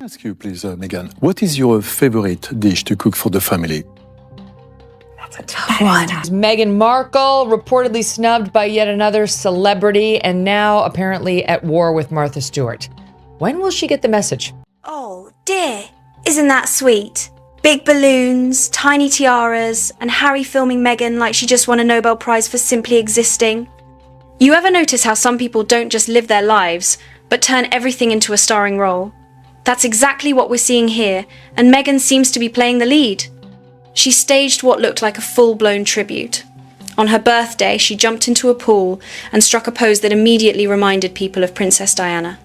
ask you, please, Meghan, what is your favorite dish to cook for the family? That's a tough one. Meghan Markle, reportedly snubbed by yet another celebrity, and now apparently at war with Martha Stewart. When will she get the message? Oh, dear. Isn't that sweet? Big balloons, tiny tiaras, and Harry filming Meghan like she just won a Nobel Prize for simply existing. You ever notice how some people don't just live their lives, but turn everything into a starring role? That's exactly what we're seeing here, and Meghan seems to be playing the lead. She staged what looked like a full-blown tribute. On her birthday, she jumped into a pool and struck a pose that immediately reminded people of Princess Diana.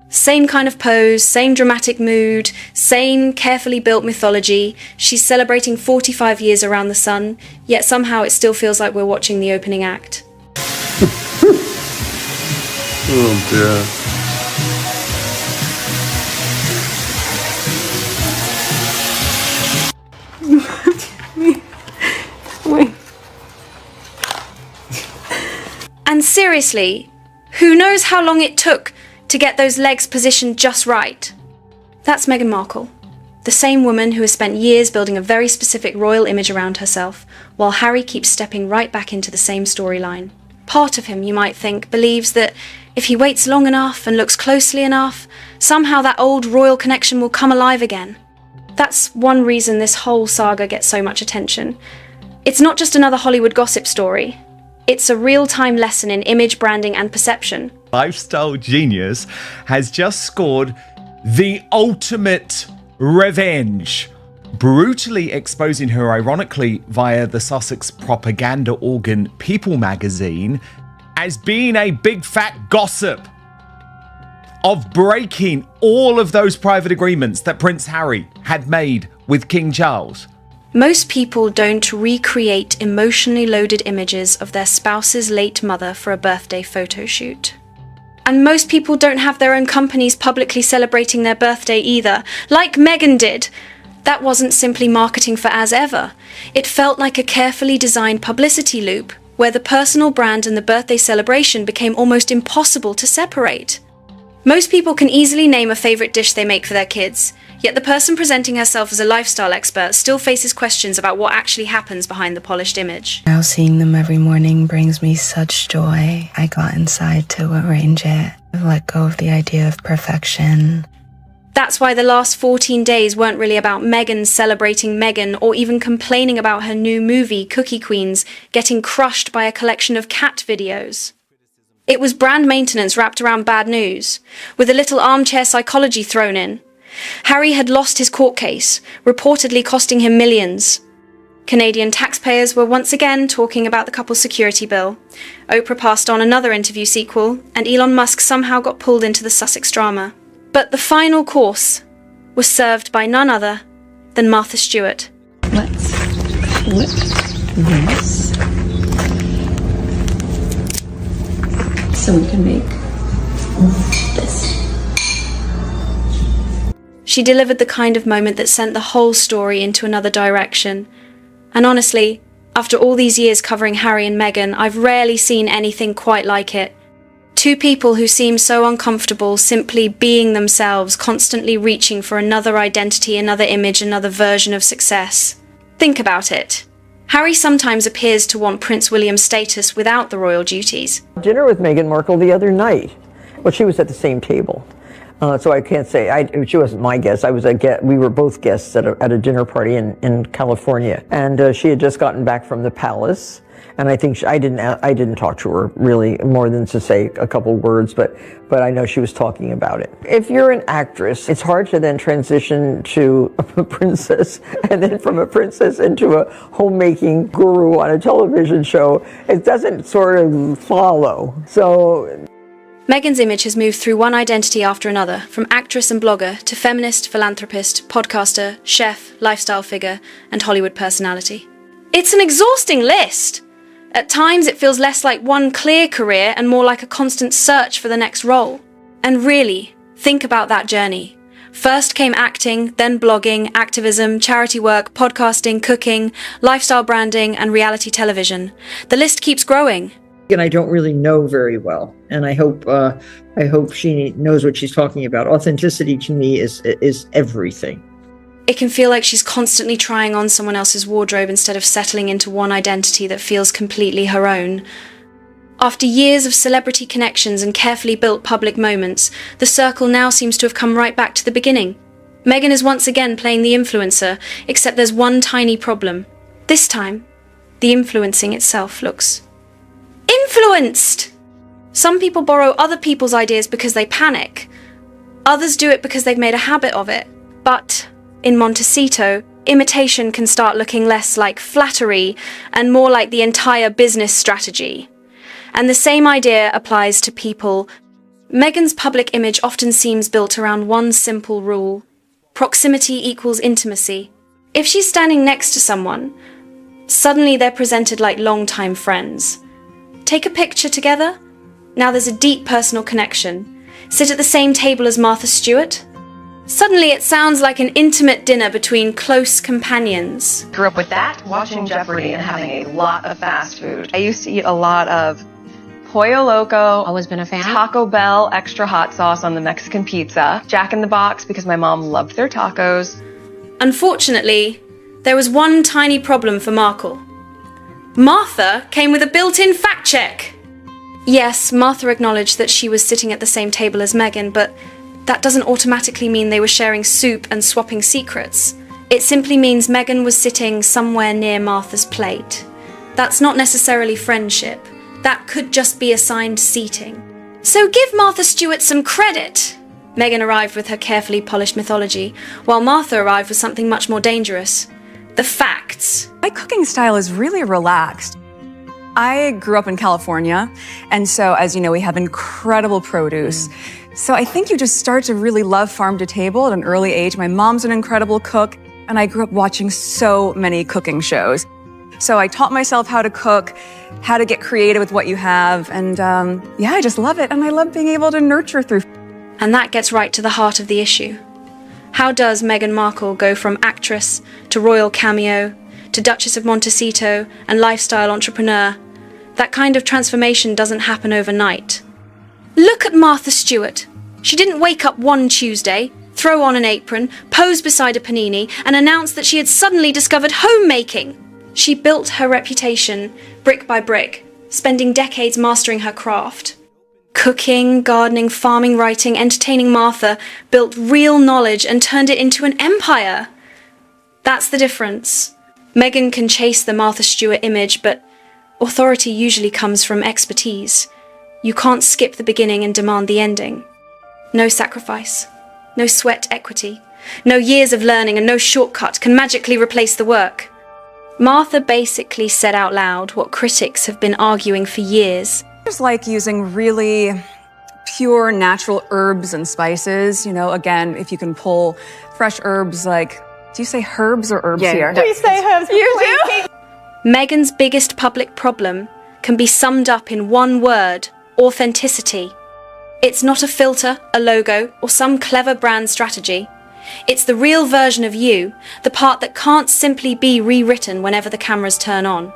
Same kind of pose, same dramatic mood, same carefully built mythology. She's celebrating 45 years around the sun, yet somehow it still feels like we're watching the opening act. Oh dear. And seriously, who knows how long it took to get those legs positioned just right? That's Meghan Markle, the same woman who has spent years building a very specific royal image around herself, while Harry keeps stepping right back into the same storyline. Part of him, you might think, believes that if he waits long enough and looks closely enough, somehow that old royal connection will come alive again. That's one reason this whole saga gets so much attention. It's not just another Hollywood gossip story. It's a real-time lesson in image, branding, and perception. Lifestyle genius has just scored the ultimate revenge, brutally exposing her ironically via the Sussex propaganda organ People magazine as being a big fat gossip of breaking all of those private agreements that Prince Harry had made with King Charles. Most people don't recreate emotionally loaded images of their spouse's late mother for a birthday photo shoot. And most people don't have their own companies publicly celebrating their birthday either, like Meghan did. That wasn't simply marketing for as ever. It felt like a carefully designed publicity loop, where the personal brand and the birthday celebration became almost impossible to separate. Most people can easily name a favorite dish they make for their kids, yet the person presenting herself as a lifestyle expert still faces questions about what actually happens behind the polished image. Now seeing them every morning brings me such joy. I got inside to arrange it. I let go of the idea of perfection. That's why the last 14 days weren't really about Meghan celebrating Meghan or even complaining about her new movie, Cookie Queens, getting crushed by a collection of cat videos. It was brand maintenance wrapped around bad news, with a little armchair psychology thrown in. Harry had lost his court case, reportedly costing him millions. Canadian taxpayers were once again talking about the couple's security bill. Oprah passed on another interview sequel, and Elon Musk somehow got pulled into the Sussex drama. But the final course was served by none other than Martha Stewart. Let's flip this so we can make this. She delivered the kind of moment that sent the whole story into another direction. And honestly, after all these years covering Harry and Meghan, I've rarely seen anything quite like it. Two people who seem so uncomfortable simply being themselves, constantly reaching for another identity, another image, another version of success. Think about it. Harry sometimes appears to want Prince William's status without the royal duties. Dinner with Meghan Markle the other night. Well, she was at the same table. So I can't say, she wasn't my guest. I was a guest. We were both guests at a dinner party in California. And she had just gotten back from the palace. And I think I didn't talk to her really more than to say a couple words, but I know she was talking about it. If you're an actress, it's hard to then transition to a princess, and then from a princess into a homemaking guru on a television show. It doesn't sort of follow. So Meghan's image has moved through one identity after another, from actress and blogger to feminist, philanthropist, podcaster, chef, lifestyle figure, and Hollywood personality. It's an exhausting list. At times it feels less like one clear career and more like a constant search for the next role. And really, think about that journey. First came acting, then blogging, activism, charity work, podcasting, cooking, lifestyle branding, and reality television. The list keeps growing. And I don't really know very well. And I hope she knows what she's talking about. Authenticity to me is everything. It can feel like she's constantly trying on someone else's wardrobe instead of settling into one identity that feels completely her own. After years of celebrity connections and carefully built public moments, the circle now seems to have come right back to the beginning. Meghan is once again playing the influencer, except there's one tiny problem. This time, the influencing itself looks influenced! Some people borrow other people's ideas because they panic. Others do it because they've made a habit of it. But in Montecito, imitation can start looking less like flattery and more like the entire business strategy. And the same idea applies to people. Meghan's public image often seems built around one simple rule. Proximity equals intimacy. If she's standing next to someone, suddenly they're presented like longtime friends. Take a picture together. Now there's a deep personal connection. Sit at the same table as Martha Stewart. Suddenly it sounds like an intimate dinner between close companions. Grew up with that, watching Jeopardy and having a lot of fast food. I used to eat a lot of Pollo Loco. Always been a fan. Taco Bell extra hot sauce on the Mexican pizza. Jack in the Box because my mom loved their tacos. Unfortunately, there was one tiny problem for Markle. Martha came with a built-in fact check. Yes, Martha acknowledged that she was sitting at the same table as Meghan, but that doesn't automatically mean they were sharing soup and swapping secrets. It simply means Meghan was sitting somewhere near Martha's plate. That's not necessarily friendship. That could just be assigned seating. So give Martha Stewart some credit. Meghan arrived with her carefully polished mythology, while Martha arrived with something much more dangerous. The facts. My cooking style is really relaxed. I grew up in California, and so, as you know, we have incredible produce. So I think you just start to really love farm to table at an early age. My mom's an incredible cook, and I grew up watching so many cooking shows. So I taught myself how to cook, how to get creative with what you have, and I just love it, and I love being able to nurture through. And that gets right to the heart of the issue. How does Meghan Markle go from actress to royal cameo to Duchess of Montecito and lifestyle entrepreneur? That kind of transformation doesn't happen overnight. Look at Martha Stewart. She didn't wake up one Tuesday, throw on an apron, pose beside a panini, and announce that she had suddenly discovered homemaking. She built her reputation brick by brick, spending decades mastering her craft. Cooking, gardening, farming, writing, entertaining Martha built real knowledge and turned it into an empire. That's the difference. Meghan can chase the Martha Stewart image, but authority usually comes from expertise. You can't skip the beginning and demand the ending. No sacrifice, no sweat equity, no years of learning and no shortcut can magically replace the work. Martha basically said out loud what critics have been arguing for years. I just like using really pure natural herbs and spices. You know, again, if you can pull fresh herbs like, do you say herbs or herbs here? We say herbs. You do? Meghan's biggest public problem can be summed up in one word: authenticity. It's not a filter, a logo, or some clever brand strategy. It's the real version of you, the part that can't simply be rewritten whenever the cameras turn on.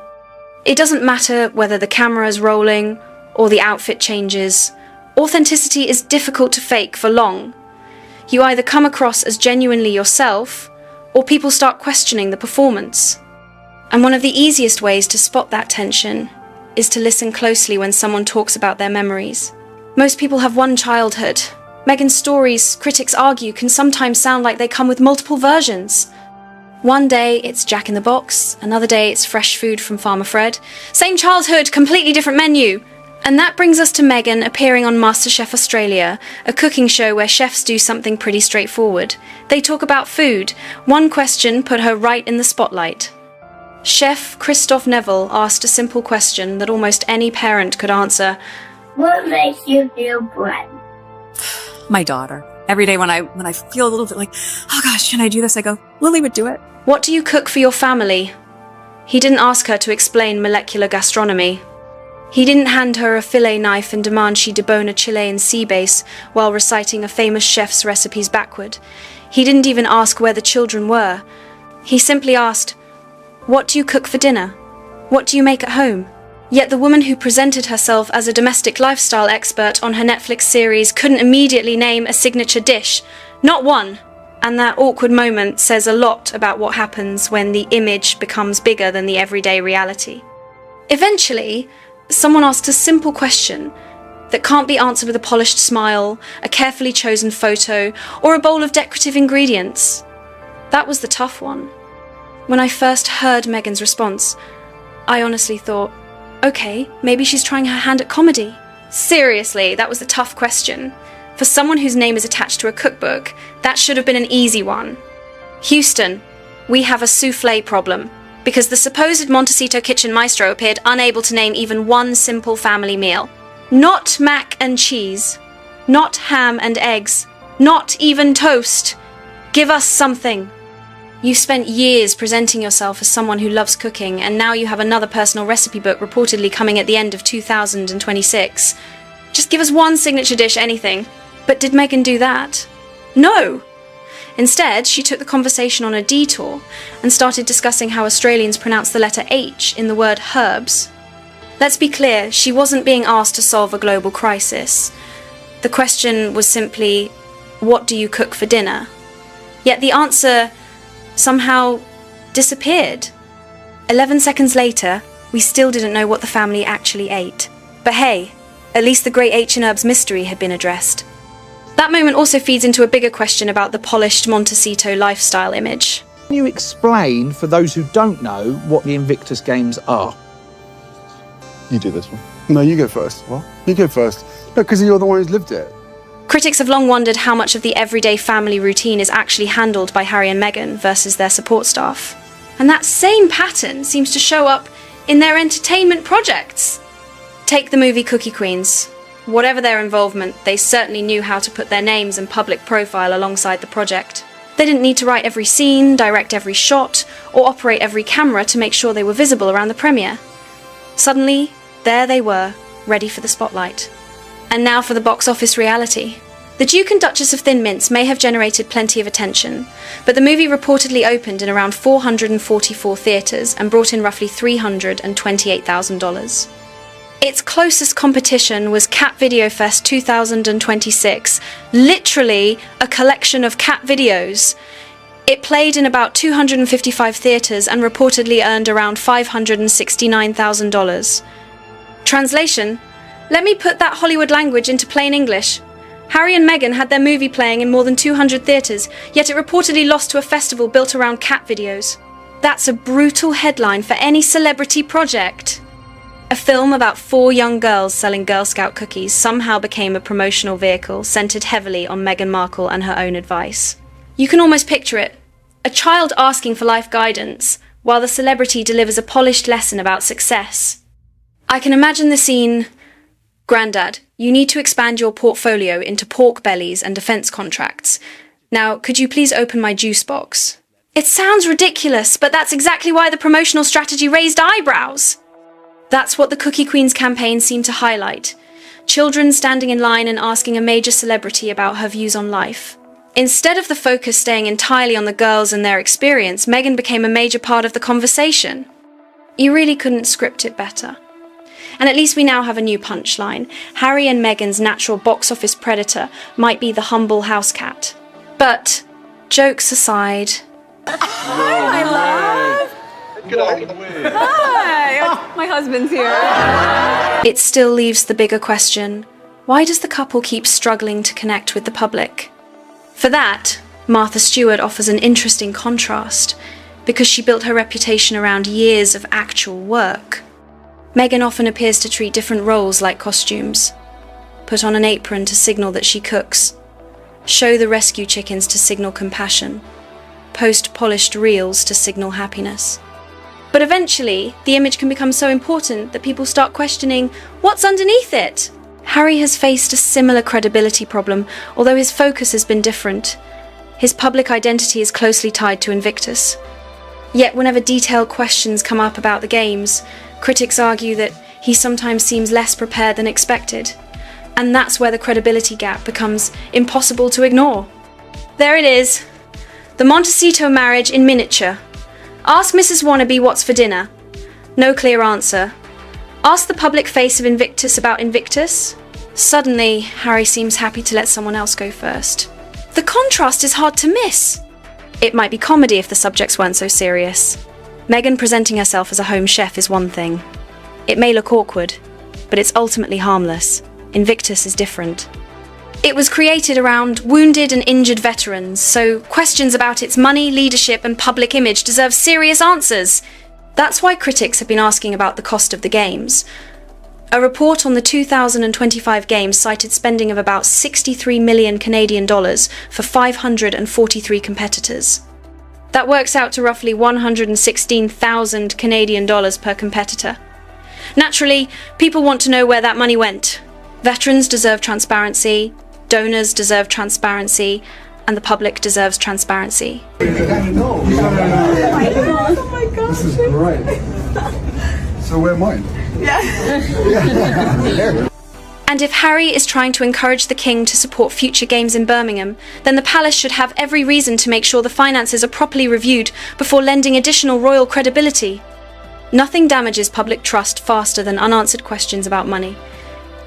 It doesn't matter whether the camera's rolling or the outfit changes. Authenticity is difficult to fake for long. You either come across as genuinely yourself, or people start questioning the performance. And one of the easiest ways to spot that tension is to listen closely when someone talks about their memories. Most people have one childhood. Meghan's stories, critics argue, can sometimes sound like they come with multiple versions. One day it's Jack in the Box, another day it's fresh food from Farmer Fred. Same childhood, completely different menu. And that brings us to Meghan appearing on MasterChef Australia, a cooking show where chefs do something pretty straightforward. They talk about food. One question put her right in the spotlight. Chef Christoph Neville asked a simple question that almost any parent could answer. What makes you feel bread? My daughter. Every day when I feel a little bit like, oh gosh, can I do this? I go, Lily would do it. What do you cook for your family? He didn't ask her to explain molecular gastronomy. He didn't hand her a fillet knife and demand she debone a Chilean sea bass while reciting a famous chef's recipes backward. He didn't even ask where the children were. He simply asked, "What do you cook for dinner? What do you make at home?" Yet the woman who presented herself as a domestic lifestyle expert on her Netflix series couldn't immediately name a signature dish. Not one. And that awkward moment says a lot about what happens when the image becomes bigger than the everyday reality. Eventually, someone asked a simple question that can't be answered with a polished smile, a carefully chosen photo, or a bowl of decorative ingredients. That was the tough one. When I first heard Meghan's response, I honestly thought, okay, maybe she's trying her hand at comedy. Seriously, that was a tough question. For someone whose name is attached to a cookbook, that should have been an easy one. Houston, we have a souffle problem, because the supposed Montecito kitchen maestro appeared unable to name even one simple family meal. Not mac and cheese, not ham and eggs, not even toast. Give us something. You've spent years presenting yourself as someone who loves cooking, and now you have another personal recipe book reportedly coming at the end of 2026. Just give us one signature dish, anything. But did Meghan do that? No! Instead, she took the conversation on a detour and started discussing how Australians pronounce the letter H in the word herbs. Let's be clear, she wasn't being asked to solve a global crisis. The question was simply, what do you cook for dinner? Yet the answer somehow disappeared. 11 seconds later, we still didn't know what the family actually ate. But hey, at least the great H and herbs mystery had been addressed. That moment also feeds into a bigger question about the polished Montecito lifestyle image. Can you explain, for those who don't know, what the Invictus Games are? You do this one. No, you go first. What? You go first. No, because you're the one who's lived it. Critics have long wondered how much of the everyday family routine is actually handled by Harry and Meghan versus their support staff. And that same pattern seems to show up in their entertainment projects. Take the movie Cookie Queens. Whatever their involvement, they certainly knew how to put their names and public profile alongside the project. They didn't need to write every scene, direct every shot, or operate every camera to make sure they were visible around the premiere. Suddenly, there they were, ready for the spotlight. And now for the box office reality. The Duke and Duchess of Thin Mints may have generated plenty of attention, but the movie reportedly opened in around 444 theatres and brought in roughly $328,000. Its closest competition was Cat Video Fest 2026, literally a collection of cat videos. It played in about 255 theatres and reportedly earned around $569,000. Translation: let me put that Hollywood language into plain English. Harry and Meghan had their movie playing in more than 200 theatres, yet it reportedly lost to a festival built around cat videos. That's a brutal headline for any celebrity project. A film about 4 young girls selling Girl Scout cookies somehow became a promotional vehicle centered heavily on Meghan Markle and her own advice. You can almost picture it. A child asking for life guidance, while the celebrity delivers a polished lesson about success. I can imagine the scene. Grandad, you need to expand your portfolio into pork bellies and defense contracts. Now, could you please open my juice box? It sounds ridiculous, but that's exactly why the promotional strategy raised eyebrows. That's what the Cookie Queens campaign seemed to highlight. Children standing in line and asking a major celebrity about her views on life. Instead of the focus staying entirely on the girls and their experience, Meghan became a major part of the conversation. You really couldn't script it better. And at least we now have a new punchline. Harry and Meghan's natural box office predator might be the humble house cat. But, jokes aside... Hi, my love! Hi! Oh, my husband's here. It still leaves the bigger question. Why does the couple keep struggling to connect with the public? For that, Martha Stewart offers an interesting contrast, because she built her reputation around years of actual work. Meghan often appears to treat different roles like costumes. Put on an apron to signal that she cooks. Show the rescue chickens to signal compassion. Post polished reels to signal happiness. But eventually, the image can become so important that people start questioning what's underneath it. Harry has faced a similar credibility problem, although his focus has been different. His public identity is closely tied to Invictus. Yet whenever detailed questions come up about the games, critics argue that he sometimes seems less prepared than expected. And that's where the credibility gap becomes impossible to ignore. There it is. The Montecito marriage in miniature. Ask Mrs. Wannabe what's for dinner. No clear answer. Ask the public face of Invictus about Invictus. Suddenly, Harry seems happy to let someone else go first. The contrast is hard to miss. It might be comedy if the subjects weren't so serious. Meghan presenting herself as a home chef is one thing. It may look awkward, but it's ultimately harmless. Invictus is different. It was created around wounded and injured veterans, so questions about its money, leadership, and public image deserve serious answers. That's why critics have been asking about the cost of the games. A report on the 2025 games cited spending of about 63 million Canadian dollars for 543 competitors. That works out to roughly 116,000 Canadian dollars per competitor. Naturally, people want to know where that money went. Veterans deserve transparency, donors deserve transparency, and the public deserves transparency. Oh my God. This is great. So we're mine. And if Harry is trying to encourage the King to support future games in Birmingham, then the palace should have every reason to make sure the finances are properly reviewed before lending additional royal credibility. Nothing damages public trust faster than unanswered questions about money.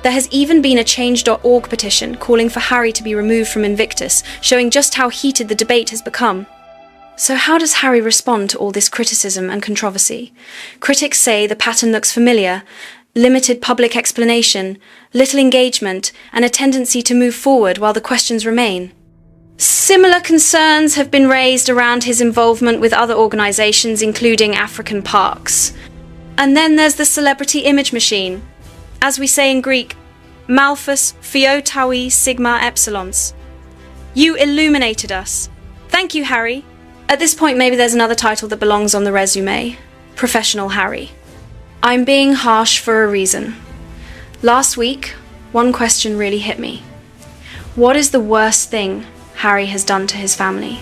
There has even been a Change.org petition calling for Harry to be removed from Invictus, showing just how heated the debate has become. So how does Harry respond to all this criticism and controversy? Critics say the pattern looks familiar: limited public explanation, little engagement, and a tendency to move forward while the questions remain. Similar concerns have been raised around his involvement with other organisations, including African parks. And then there's the celebrity image machine. As we say in Greek, Malphus Phio Taui Sigma Epsilons. You illuminated us. Thank you, Harry. At this point, maybe there's another title that belongs on the resume. Professional Harry. I'm being harsh for a reason. Last week, one question really hit me. What is the worst thing Harry has done to his family?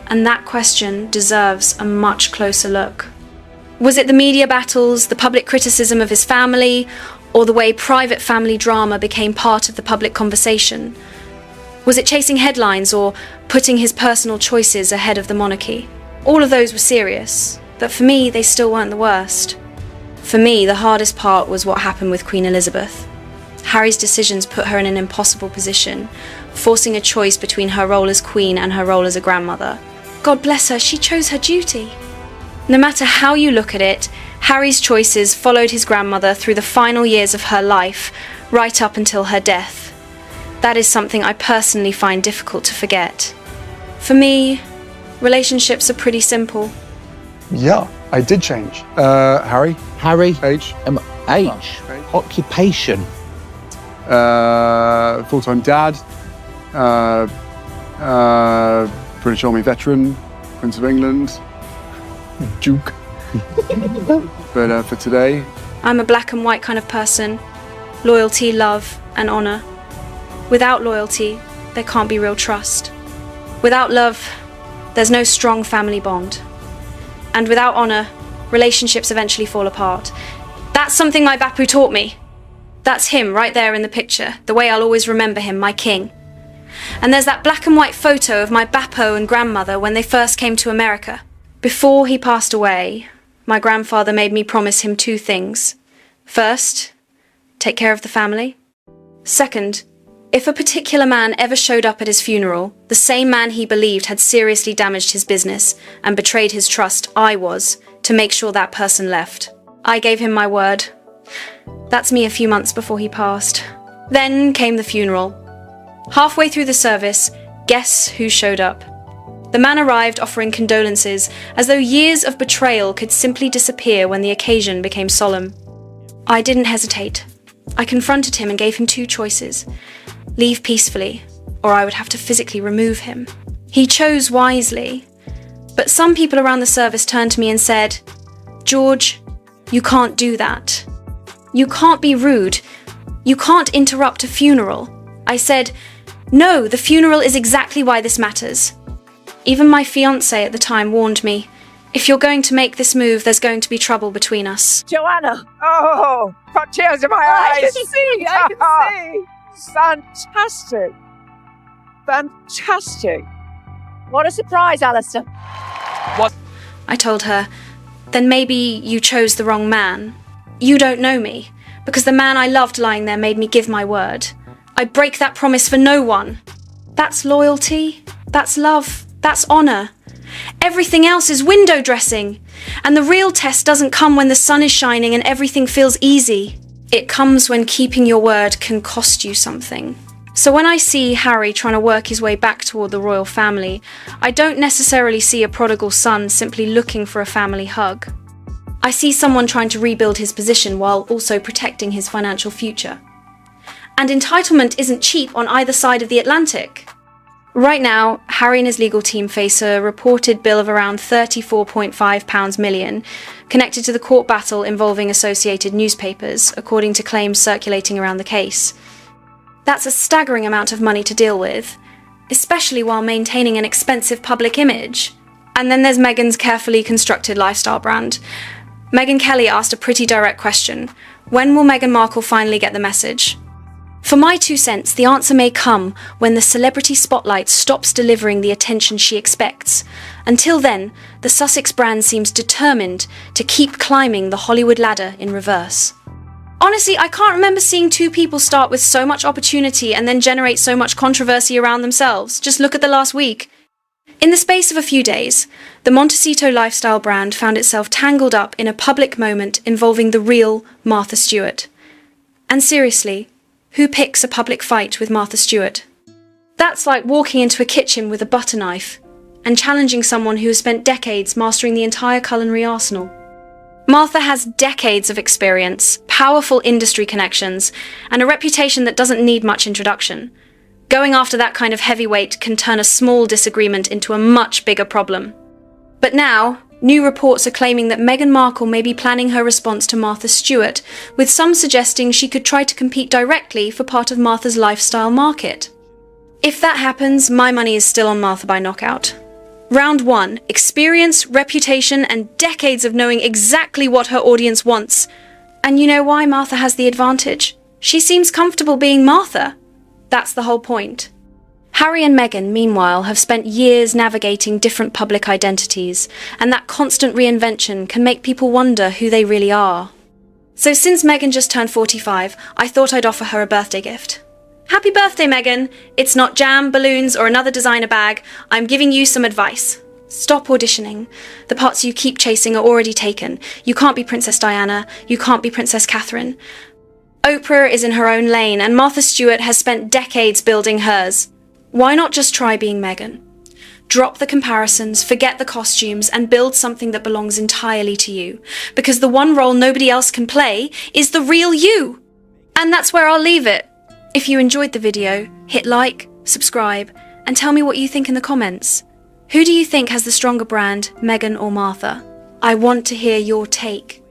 And that question deserves a much closer look. Was it the media battles, the public criticism of his family, or the way private family drama became part of the public conversation? Was it chasing headlines or putting his personal choices ahead of the monarchy? All of those were serious, but for me, they still weren't the worst. For me, the hardest part was what happened with Queen Elizabeth. Harry's decisions put her in an impossible position, forcing a choice between her role as queen and her role as a grandmother. God bless her, she chose her duty. No matter how you look at it, Harry's choices followed his grandmother through the final years of her life, right up until her death. That is something I personally find difficult to forget. For me, relationships are pretty simple. Yeah, I did change. Harry? Harry? Age? Age? Occupation? Full-time dad. British Army veteran. Prince of England. Duke. But for today... I'm a black and white kind of person. Loyalty, love, and honour. Without loyalty, there can't be real trust. Without love, there's no strong family bond. And without honour, relationships eventually fall apart. That's something my Bapu taught me. That's him right there in the picture, the way I'll always remember him, my king. And there's that black and white photo of my Bapo and grandmother when they first came to America. Before he passed away, my grandfather made me promise him two things. First, take care of the family. Second, if a particular man ever showed up at his funeral, the same man he believed had seriously damaged his business and betrayed his trust, I was, to make sure that person left. I gave him my word. That's me a few months before he passed. Then came the funeral. Halfway through the service, guess who showed up? The man arrived offering condolences, as though years of betrayal could simply disappear when the occasion became solemn. I didn't hesitate. I confronted him and gave him two choices. Leave peacefully, or I would have to physically remove him. He chose wisely, but some people around the service turned to me and said, "George, you can't do that. You can't be rude. You can't interrupt a funeral." I said, "No, the funeral is exactly why this matters." Even my fiancé at the time warned me, "If you're going to make this move, there's going to be trouble between us." Joanna! Oh, got tears in my eyes! I can see! Fantastic! Fantastic! What a surprise, Alistair. What? I told her, "Then maybe you chose the wrong man." You don't know me, because the man I loved lying there made me give my word. I break that promise for no one. That's loyalty, that's love, that's honour. Everything else is window dressing. And the real test doesn't come when the sun is shining and everything feels easy. It comes when keeping your word can cost you something. So when I see Harry trying to work his way back toward the royal family, I don't necessarily see a prodigal son simply looking for a family hug. I see someone trying to rebuild his position while also protecting his financial future. And entitlement isn't cheap on either side of the Atlantic. Right now, Harry and his legal team face a reported bill of around £34.5 million, connected to the court battle involving Associated Newspapers, according to claims circulating around the case. That's a staggering amount of money to deal with, especially while maintaining an expensive public image. And then there's Meghan's carefully constructed lifestyle brand. Megyn Kelly asked a pretty direct question. When will Meghan Markle finally get the message? For my 2 cents, the answer may come when the celebrity spotlight stops delivering the attention she expects. Until then, the Sussex brand seems determined to keep climbing the Hollywood ladder in reverse. Honestly, I can't remember seeing two people start with so much opportunity and then generate so much controversy around themselves. Just look at the last week. In the space of a few days, the Montecito lifestyle brand found itself tangled up in a public moment involving the real Martha Stewart. And seriously, who picks a public fight with Martha Stewart? That's like walking into a kitchen with a butter knife and challenging someone who has spent decades mastering the entire culinary arsenal. Martha has decades of experience, powerful industry connections, and a reputation that doesn't need much introduction. Going after that kind of heavyweight can turn a small disagreement into a much bigger problem. But now, new reports are claiming that Meghan Markle may be planning her response to Martha Stewart, with some suggesting she could try to compete directly for part of Martha's lifestyle market. If that happens, my money is still on Martha by knockout. Round 1, experience, reputation, and decades of knowing exactly what her audience wants. And you know why Martha has the advantage? She seems comfortable being Martha. That's the whole point. Harry and Meghan, meanwhile, have spent years navigating different public identities, and that constant reinvention can make people wonder who they really are. So since Meghan just turned 45, I thought I'd offer her a birthday gift. Happy birthday, Meghan! It's not jam, balloons, or another designer bag. I'm giving you some advice. Stop auditioning. The parts you keep chasing are already taken. You can't be Princess Diana. You can't be Princess Catherine. Oprah is in her own lane, and Martha Stewart has spent decades building hers. Why not just try being Meghan? Drop the comparisons, forget the costumes, and build something that belongs entirely to you. Because the one role nobody else can play is the real you. And that's where I'll leave it. If you enjoyed the video, hit like, subscribe, and tell me what you think in the comments. Who do you think has the stronger brand, Meghan or Martha? I want to hear your take.